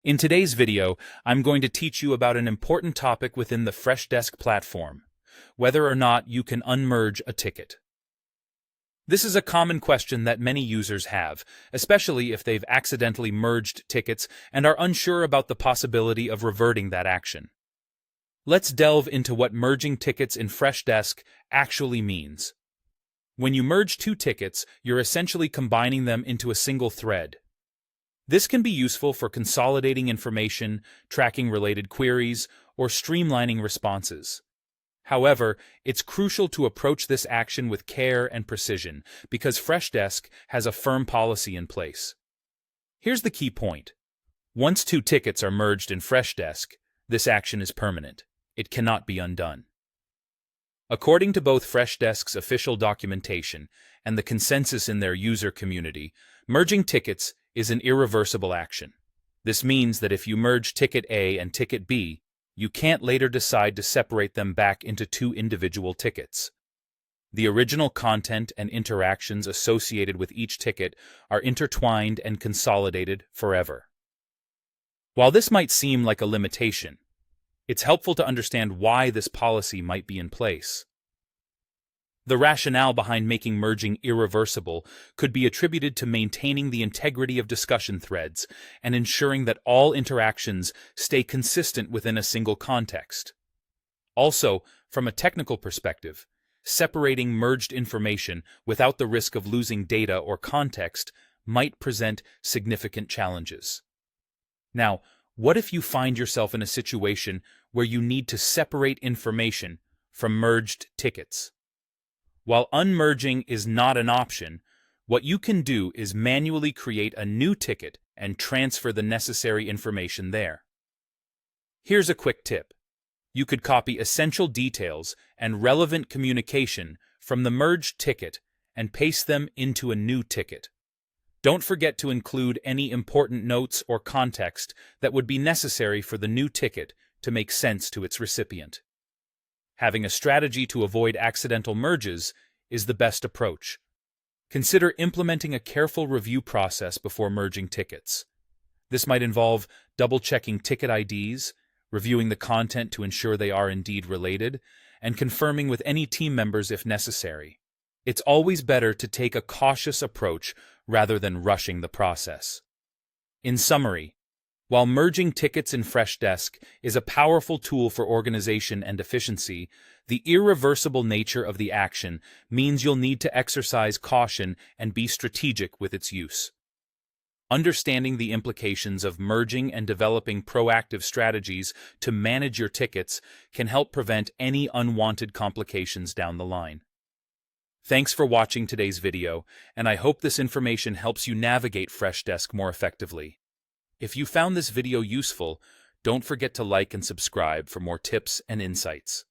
In today's video, I'm going to teach you about an important topic within the Freshdesk platform, whether or not you can unmerge a ticket. This is a common question that many users have, especially if they've accidentally merged tickets and are unsure about the possibility of reverting that action. Let's delve into what merging tickets in Freshdesk actually means. When you merge two tickets, you're essentially combining them into a single thread. This can be useful for consolidating information, tracking related queries, or streamlining responses. However, it's crucial to approach this action with care and precision because Freshdesk has a firm policy in place. Here's the key point. Once two tickets are merged in Freshdesk, this action is permanent. It cannot be undone. According to both Freshdesk's official documentation and the consensus in their user community, merging tickets is an irreversible action. This means that if you merge ticket A and ticket B, you can't later decide to separate them back into two individual tickets. The original content and interactions associated with each ticket are intertwined and consolidated forever. While this might seem like a limitation, it's helpful to understand why this policy might be in place. The rationale behind making merging irreversible could be attributed to maintaining the integrity of discussion threads and ensuring that all interactions stay consistent within a single context. Also, from a technical perspective, separating merged information without the risk of losing data or context might present significant challenges. Now, what if you find yourself in a situation where you need to separate information from merged tickets? While unmerging is not an option, what you can do is manually create a new ticket and transfer the necessary information there. Here's a quick tip. You could copy essential details and relevant communication from the merged ticket and paste them into a new ticket. Don't forget to include any important notes or context that would be necessary for the new ticket to make sense to its recipient. Having a strategy to avoid accidental merges is the best approach. Consider implementing a careful review process before merging tickets. This might involve double-checking ticket IDs, reviewing the content to ensure they are indeed related, and confirming with any team members if necessary. It's always better to take a cautious approach rather than rushing the process. In summary, while merging tickets in Freshdesk is a powerful tool for organization and efficiency, the irreversible nature of the action means you'll need to exercise caution and be strategic with its use. Understanding the implications of merging and developing proactive strategies to manage your tickets can help prevent any unwanted complications down the line. Thanks for watching today's video, and I hope this information helps you navigate Freshdesk more effectively. If you found this video useful, don't forget to like and subscribe for more tips and insights.